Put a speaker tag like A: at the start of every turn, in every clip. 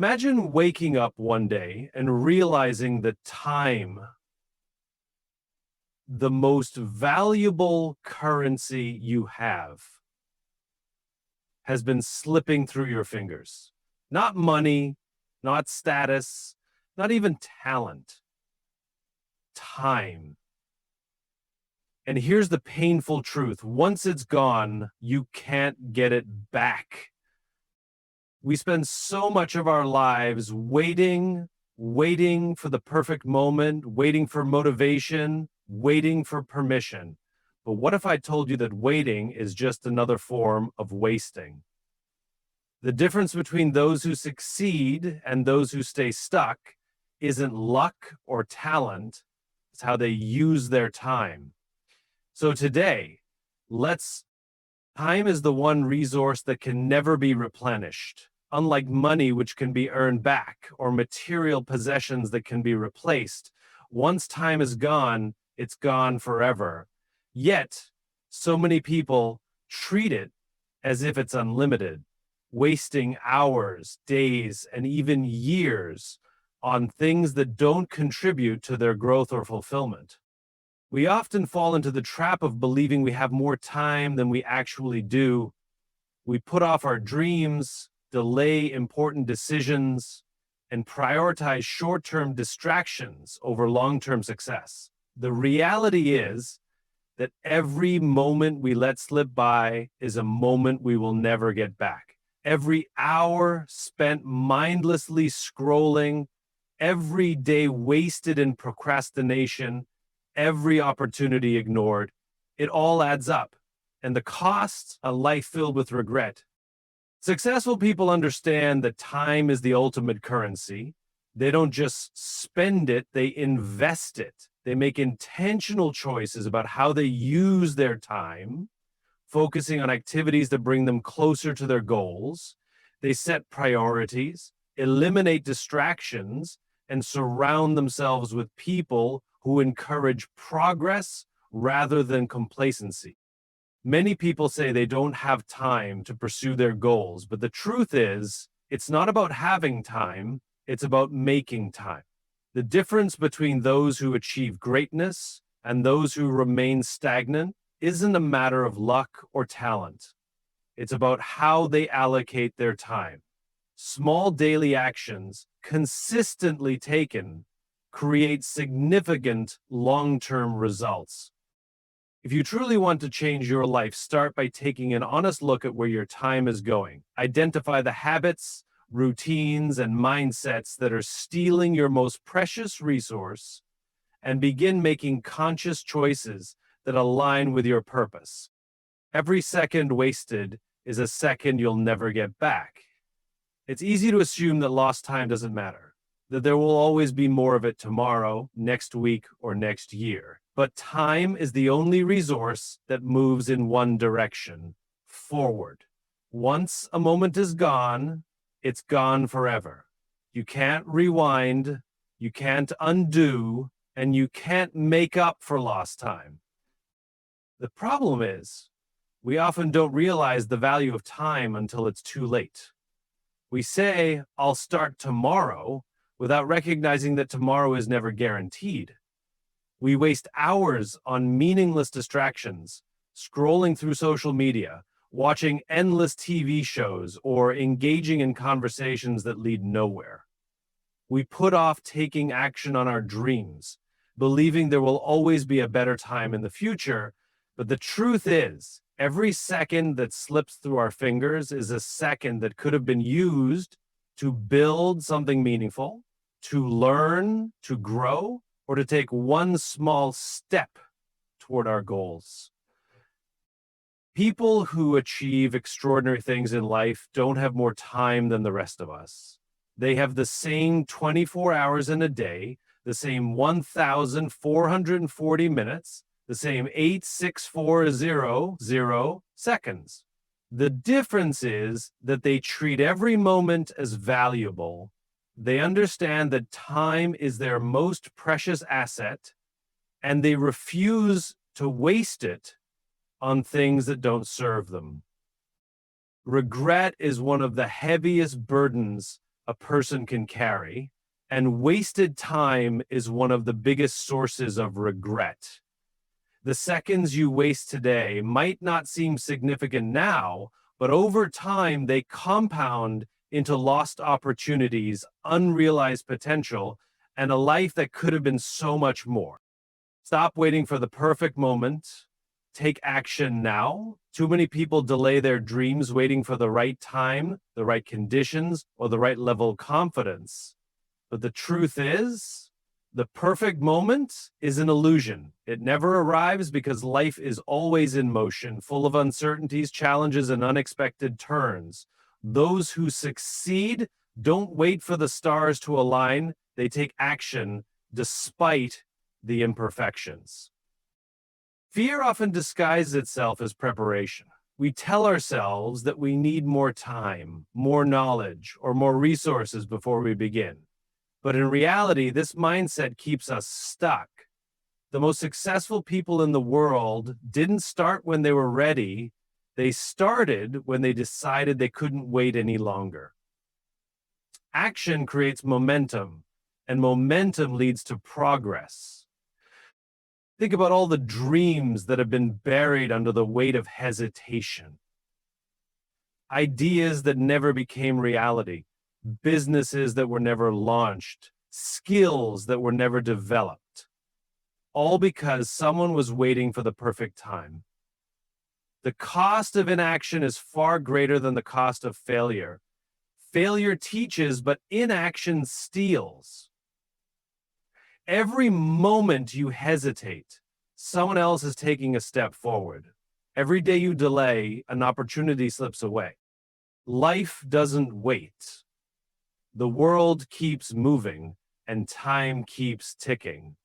A: Imagine waking up one day and realizing that time, the most valuable currency you have, has been slipping through your fingers. Not money, not status, not even talent. Time. And here's the painful truth. Once it's gone, you can't get it back. We spend so much of our lives waiting for the perfect moment, waiting for motivation, waiting for permission. But what if I told you that waiting is just another form of wasting? The difference between those who succeed and those who stay stuck isn't luck or talent, it's how they use their time. So today, time is the one resource that can never be replenished. Unlike money, which can be earned back, or material possessions that can be replaced, once time is gone, it's gone forever. Yet, so many people treat it as if it's unlimited, wasting hours, days, and even years on things that don't contribute to their growth or fulfillment. We often fall into the trap of believing we have more time than we actually do. We put off our dreams, delay important decisions, and prioritize short-term distractions over long-term success. The reality is that every moment we let slip by is a moment we will never get back. Every hour spent mindlessly scrolling, every day wasted in procrastination, every opportunity ignored, it all adds up. And the cost, a life filled with regret. Successful people understand that time is the ultimate currency. They don't just spend it, they invest it. They make intentional choices about how they use their time, focusing on activities that bring them closer to their goals. They set priorities, eliminate distractions, and surround themselves with people who encourage progress rather than complacency. Many people say they don't have time to pursue their goals, but the truth is, it's not about having time, it's about making time. The difference between those who achieve greatness and those who remain stagnant isn't a matter of luck or talent. It's about how they allocate their time. Small daily actions, consistently taken, create significant long-term results. If you truly want to change your life, start by taking an honest look at where your time is going. Identify the habits, routines, and mindsets that are stealing your most precious resource, and begin making conscious choices that align with your purpose. Every second wasted is a second you'll never get back. It's easy to assume that lost time doesn't matter, that there will always be more of it tomorrow, next week, or next year. But time is the only resource that moves in one direction, forward. Once a moment is gone, it's gone forever. You can't rewind, you can't undo, and you can't make up for lost time. The problem is, we often don't realize the value of time until it's too late. We say, I'll start tomorrow, without recognizing that tomorrow is never guaranteed. We waste hours on meaningless distractions, scrolling through social media, watching endless TV shows, or engaging in conversations that lead nowhere. We put off taking action on our dreams, believing there will always be a better time in the future, but the truth is, every second that slips through our fingers is a second that could have been used to build something meaningful, to learn, to grow, or to take one small step toward our goals. People who achieve extraordinary things in life don't have more time than the rest of us. They have the same 24 hours in a day, the same 1,440 minutes, the same 8,640 seconds. The difference is that they treat every moment as valuable. They understand that time is their most precious asset, and they refuse to waste it on things that don't serve them. Regret is one of the heaviest burdens a person can carry, and wasted time is one of the biggest sources of regret. The seconds you waste today might not seem significant now, but over time they compound into lost opportunities, unrealized potential, and a life that could have been so much more. Stop waiting for the perfect moment. Take action now. Too many people delay their dreams waiting for the right time, the right conditions, or the right level of confidence. But the truth is, the perfect moment is an illusion. It never arrives because life is always in motion, full of uncertainties, challenges, and unexpected turns. Those who succeed don't wait for the stars to align. They take action despite the imperfections. Fear often disguises itself as preparation. We tell ourselves that we need more time, more knowledge, or more resources before we begin. But in reality, this mindset keeps us stuck. The most successful people in the world didn't start when they were ready. They started when they decided they couldn't wait any longer. Action creates momentum, and momentum leads to progress. Think about all the dreams that have been buried under the weight of hesitation. Ideas that never became reality, businesses that were never launched, skills that were never developed, all because someone was waiting for the perfect time. The cost of inaction is far greater than the cost of failure. Failure teaches, but inaction steals. Every moment you hesitate, someone else is taking a step forward. Every day you delay, an opportunity slips away. Life doesn't wait. The world keeps moving and time keeps ticking.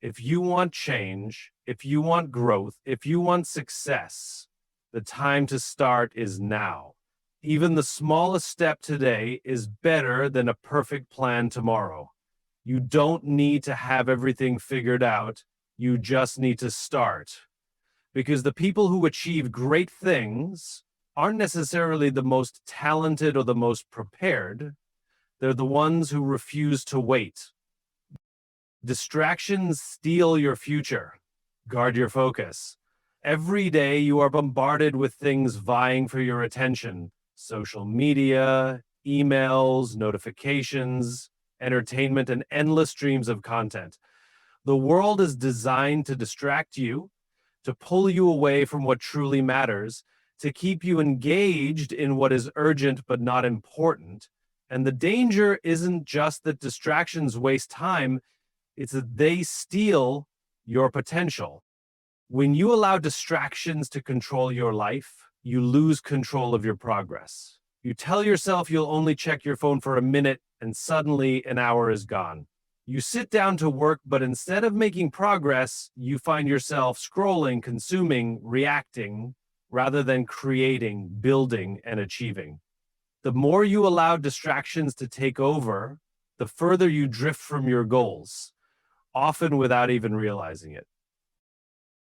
A: If you want change, if you want growth, if you want success, the time to start is now. Even the smallest step today is better than a perfect plan tomorrow. You don't need to have everything figured out. You just need to start. Because the people who achieve great things aren't necessarily the most talented or the most prepared. They're the ones who refuse to wait. Distractions steal your future. Guard your focus. Every day you are bombarded with things vying for your attention. Social media, emails, notifications, entertainment, and endless streams of content. The world is designed to distract you, to pull you away from what truly matters, to keep you engaged in what is urgent but not important. And the danger isn't just that distractions waste time, it's that they steal your potential. When you allow distractions to control your life, you lose control of your progress. You tell yourself you'll only check your phone for a minute, and suddenly an hour is gone. You sit down to work, but instead of making progress, you find yourself scrolling, consuming, reacting, rather than creating, building, and achieving. The more you allow distractions to take over, the further you drift from your goals, often without even realizing it.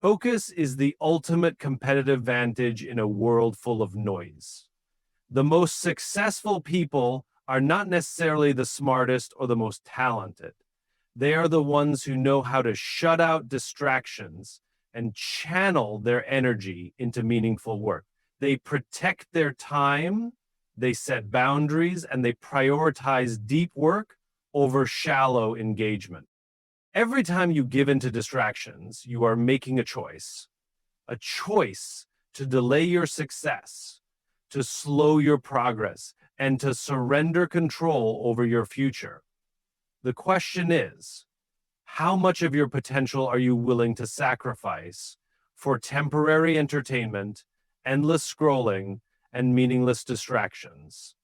A: Focus is the ultimate competitive advantage in a world full of noise. The most successful people are not necessarily the smartest or the most talented. They are the ones who know how to shut out distractions and channel their energy into meaningful work. They protect their time, they set boundaries, and they prioritize deep work over shallow engagement. Every time you give in to distractions, you are making a choice to delay your success, to slow your progress, and to surrender control over your future. The question is, how much of your potential are you willing to sacrifice for temporary entertainment, endless scrolling, and meaningless distractions?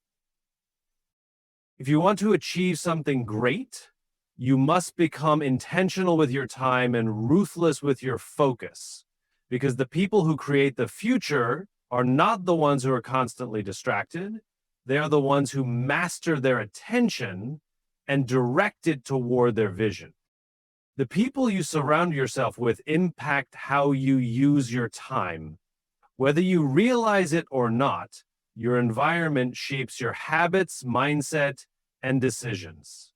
A: If you want to achieve something great, you must become intentional with your time and ruthless with your focus, because the people who create the future are not the ones who are constantly distracted. They are the ones who master their attention and direct it toward their vision. The people you surround yourself with impact how you use your time. Whether you realize it or not, your environment shapes your habits, mindset, and decisions.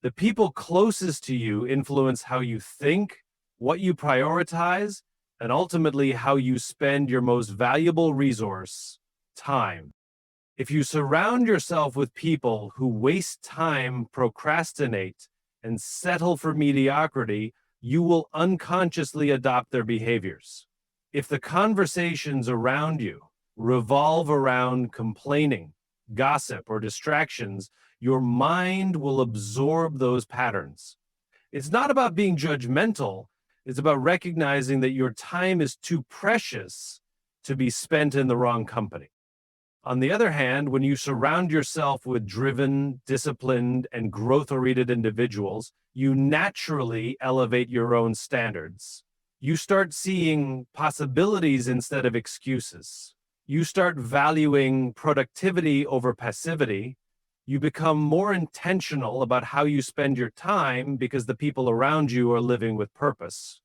A: The people closest to you influence how you think, what you prioritize, and ultimately how you spend your most valuable resource, time. If you surround yourself with people who waste time, procrastinate, and settle for mediocrity, you will unconsciously adopt their behaviors. If the conversations around you revolve around complaining, gossip, or distractions, your mind will absorb those patterns. It's not about being judgmental, it's about recognizing that your time is too precious to be spent in the wrong company. On the other hand, when you surround yourself with driven, disciplined, and growth-oriented individuals, you naturally elevate your own standards. You start seeing possibilities instead of excuses. You start valuing productivity over passivity. You become more intentional about how you spend your time because the people around you are living with purpose.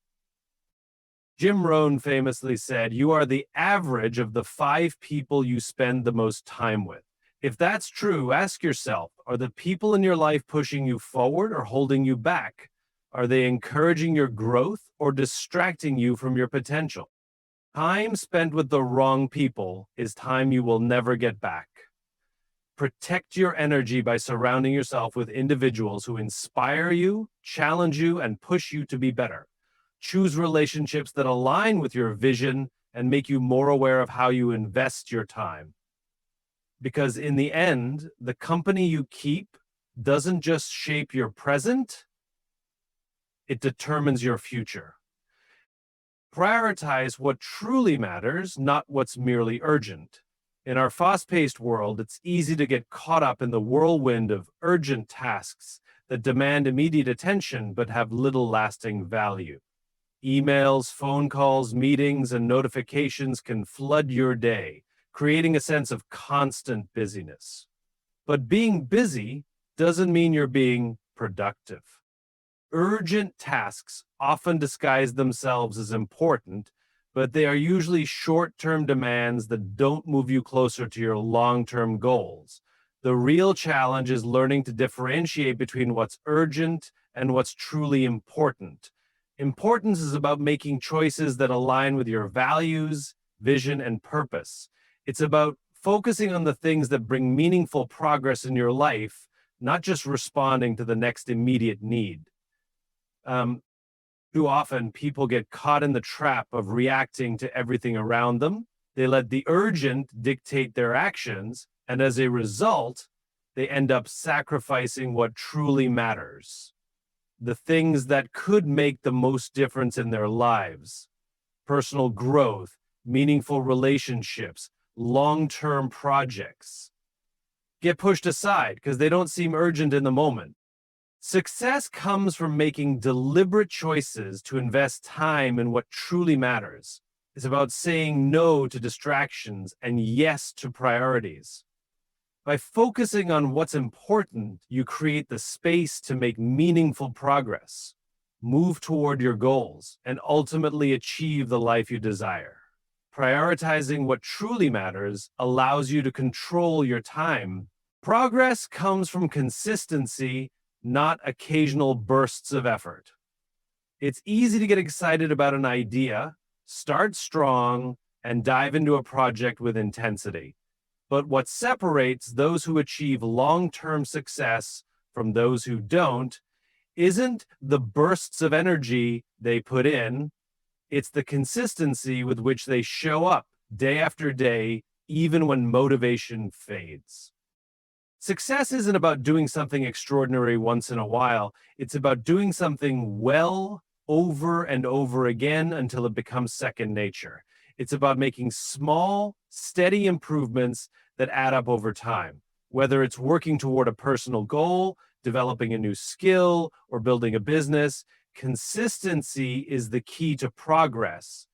A: Jim Rohn famously said, "You are the average of the 5 people you spend the most time with." If that's true, ask yourself, are the people in your life pushing you forward or holding you back? Are they encouraging your growth or distracting you from your potential? Time spent with the wrong people is time you will never get back. Protect your energy by surrounding yourself with individuals who inspire you, challenge you, and push you to be better. Choose relationships that align with your vision and make you more aware of how you invest your time. Because in the end, the company you keep doesn't just shape your present, it determines your future. Prioritize what truly matters, not what's merely urgent. In our fast-paced world, it's easy to get caught up in the whirlwind of urgent tasks that demand immediate attention but have little lasting value. Emails, phone calls, meetings, and notifications can flood your day, creating a sense of constant busyness. But being busy doesn't mean you're being productive. Urgent tasks often disguise themselves as important, but they are usually short-term demands that don't move you closer to your long-term goals. The real challenge is learning to differentiate between what's urgent and what's truly important. Importance is about making choices that align with your values, vision, and purpose. It's about focusing on the things that bring meaningful progress in your life, not just responding to the next immediate need. Too often, people get caught in the trap of reacting to everything around them. They let the urgent dictate their actions, and as a result, they end up sacrificing what truly matters. The things that could make the most difference in their lives. Personal growth, meaningful relationships, long-term projects get pushed aside because they don't seem urgent in the moment. Success comes from making deliberate choices to invest time in what truly matters. It's about saying no to distractions and yes to priorities. By focusing on what's important, you create the space to make meaningful progress, move toward your goals, and ultimately achieve the life you desire. Prioritizing what truly matters allows you to control your time. Progress comes from consistency, not occasional bursts of effort. It's easy to get excited about an idea, start strong, and dive into a project with intensity. But what separates those who achieve long-term success from those who don't isn't the bursts of energy they put in, it's the consistency with which they show up day after day, even when motivation fades. Success isn't about doing something extraordinary once in a while. It's about doing something well over and over again until it becomes second nature. It's about making small, steady improvements that add up over time. Whether it's working toward a personal goal, developing a new skill, or building a business, consistency is the key to progress.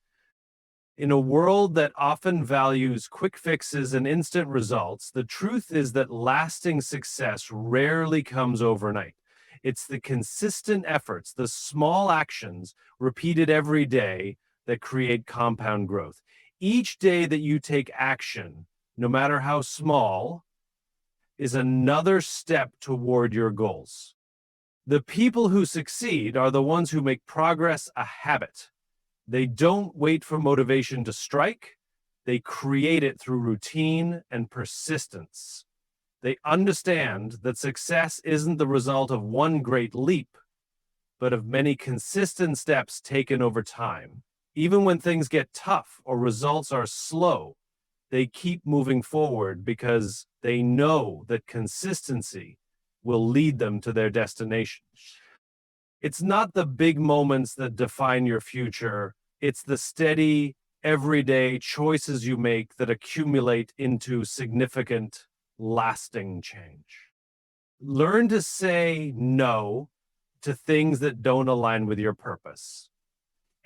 A: In a world that often values quick fixes and instant results, the truth is that lasting success rarely comes overnight. It's the consistent efforts, the small actions repeated every day that create compound growth. Each day that you take action, no matter how small, is another step toward your goals. The people who succeed are the ones who make progress a habit. They don't wait for motivation to strike. They create it through routine and persistence. They understand that success isn't the result of one great leap, but of many consistent steps taken over time. Even when things get tough or results are slow, they keep moving forward because they know that consistency will lead them to their destination. It's not the big moments that define your future. It's the steady, everyday choices you make that accumulate into significant, lasting change. Learn to say no to things that don't align with your purpose.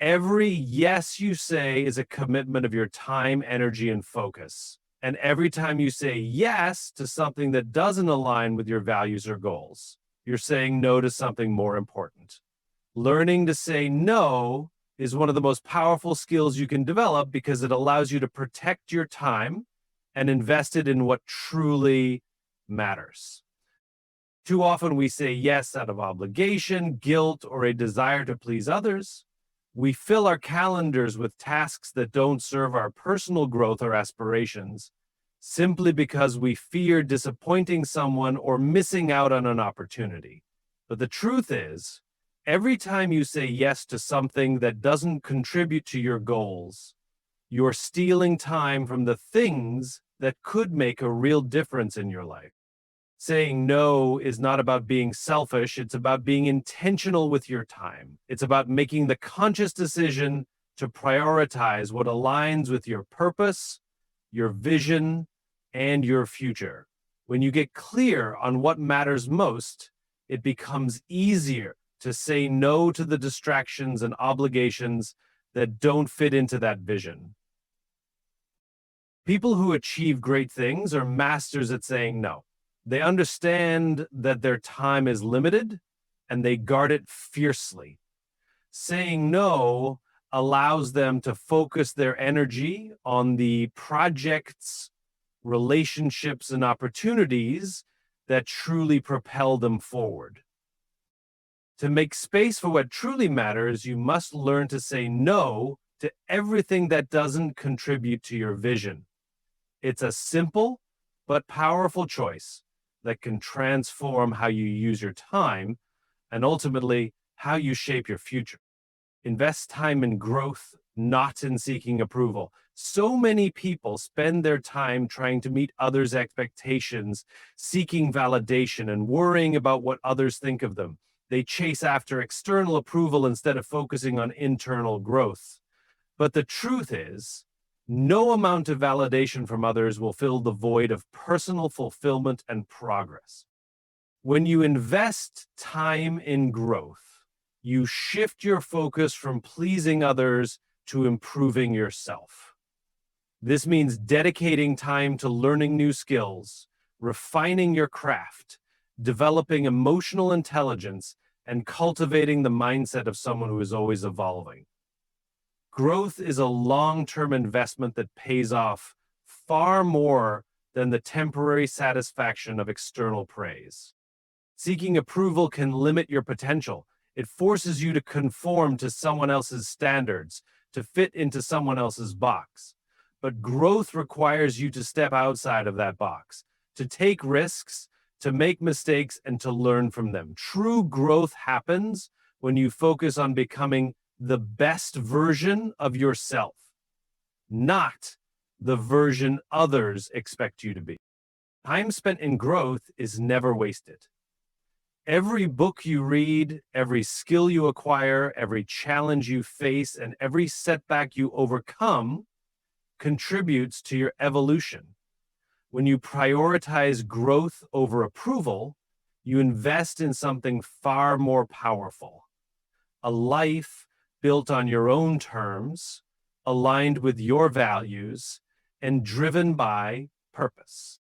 A: Every yes you say is a commitment of your time, energy, and focus. And every time you say yes to something that doesn't align with your values or goals, you're saying no to something more important. Learning to say no is one of the most powerful skills you can develop because it allows you to protect your time and invest it in what truly matters. Too often we say yes out of obligation, guilt, or a desire to please others. We fill our calendars with tasks that don't serve our personal growth or aspirations simply because we fear disappointing someone or missing out on an opportunity. But the truth is, every time you say yes to something that doesn't contribute to your goals, you're stealing time from the things that could make a real difference in your life. Saying no is not about being selfish. It's about being intentional with your time. It's about making the conscious decision to prioritize what aligns with your purpose, your vision, and your future. When you get clear on what matters most, it becomes easier to say no to the distractions and obligations that don't fit into that vision. People who achieve great things are masters at saying no. They understand that their time is limited and they guard it fiercely. Saying no allows them to focus their energy on the projects, relationships, and opportunities that truly propel them forward. To make space for what truly matters, you must learn to say no to everything that doesn't contribute to your vision. It's a simple but powerful choice that can transform how you use your time and ultimately how you shape your future. Invest time in growth, not in seeking approval. So many people spend their time trying to meet others' expectations, seeking validation, and worrying about what others think of them. They chase after external approval instead of focusing on internal growth. But the truth is, no amount of validation from others will fill the void of personal fulfillment and progress. When you invest time in growth, you shift your focus from pleasing others to improving yourself. This means dedicating time to learning new skills, refining your craft, developing emotional intelligence, and cultivating the mindset of someone who is always evolving. Growth is a long-term investment that pays off far more than the temporary satisfaction of external praise. Seeking approval can limit your potential. It forces you to conform to someone else's standards, to fit into someone else's box. But growth requires you to step outside of that box, to take risks, to make mistakes, and to learn from them. True growth happens when you focus on becoming the best version of yourself, not the version others expect you to be. Time spent in growth is never wasted. Every book you read, every skill you acquire, every challenge you face, and every setback you overcome contributes to your evolution. When you prioritize growth over approval, you invest in something far more powerful, a life built on your own terms, aligned with your values, and driven by purpose.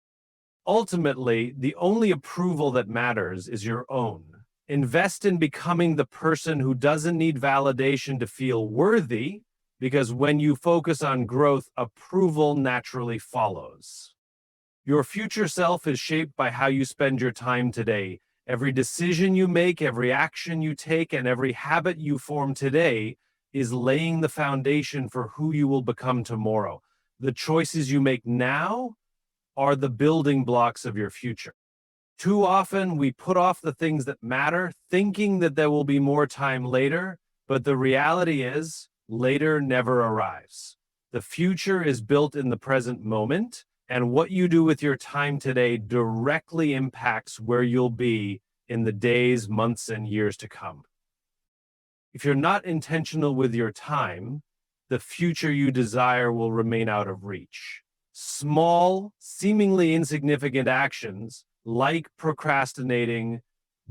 A: Ultimately, the only approval that matters is your own. Invest in becoming the person who doesn't need validation to feel worthy, because when you focus on growth, approval naturally follows. Your future self is shaped by how you spend your time today. Every decision you make, every action you take, and every habit you form today is laying the foundation for who you will become tomorrow. The choices you make now are the building blocks of your future. Too often, we put off the things that matter, thinking that there will be more time later, but the reality is, later never arrives. The future is built in the present moment, and what you do with your time today directly impacts where you'll be in the days, months, and years to come. If you're not intentional with your time, the future you desire will remain out of reach. Small, seemingly insignificant actions like procrastinating,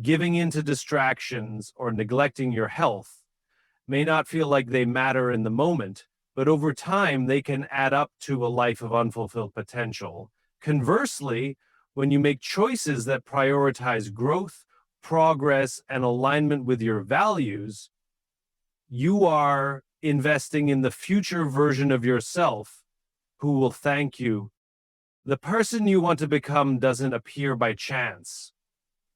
A: giving into distractions, or neglecting your health may not feel like they matter in the moment, but over time they can add up to a life of unfulfilled potential. Conversely, when you make choices that prioritize growth, progress, and alignment with your values, you are investing in the future version of yourself who will thank you. The person you want to become doesn't appear by chance.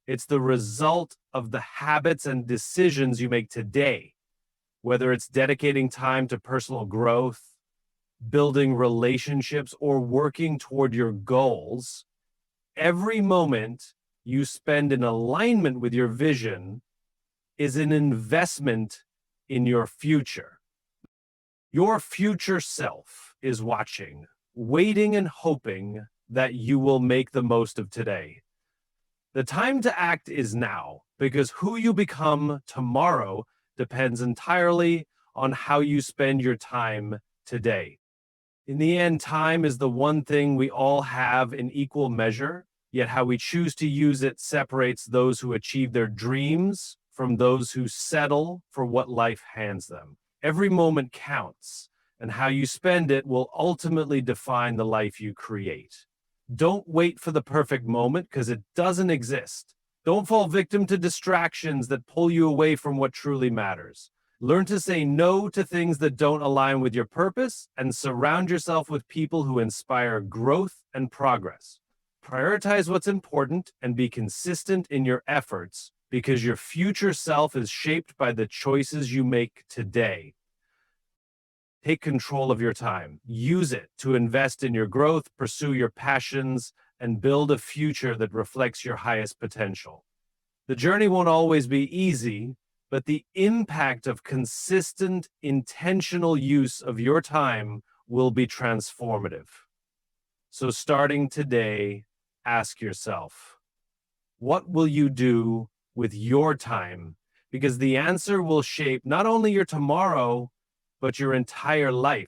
A: It's the result of the habits and decisions you make today, whether it's dedicating time to personal growth, building relationships, or working toward your goals. Every moment you spend in alignment with your vision is an investment in your future. Your future self is watching, waiting and hoping that you will make the most of today. The time to act is now, because who you become tomorrow depends entirely on how you spend your time today. In the end, time is the one thing we all have in equal measure, yet how we choose to use it separates those who achieve their dreams from those who settle for what life hands them. Every moment counts, and how you spend it will ultimately define the life you create. Don't wait for the perfect moment, because it doesn't exist. Don't fall victim to distractions that pull you away from what truly matters. Learn to say no to things that don't align with your purpose, and surround yourself with people who inspire growth and progress. Prioritize what's important and be consistent in your efforts, because your future self is shaped by the choices you make today. Take control of your time. Use it to invest in your growth, pursue your passions, and build a future that reflects your highest potential. The journey won't always be easy, but the impact of consistent, intentional use of your time will be transformative. So starting today, ask yourself, what will you do with your time? Because the answer will shape not only your tomorrow, but your entire life.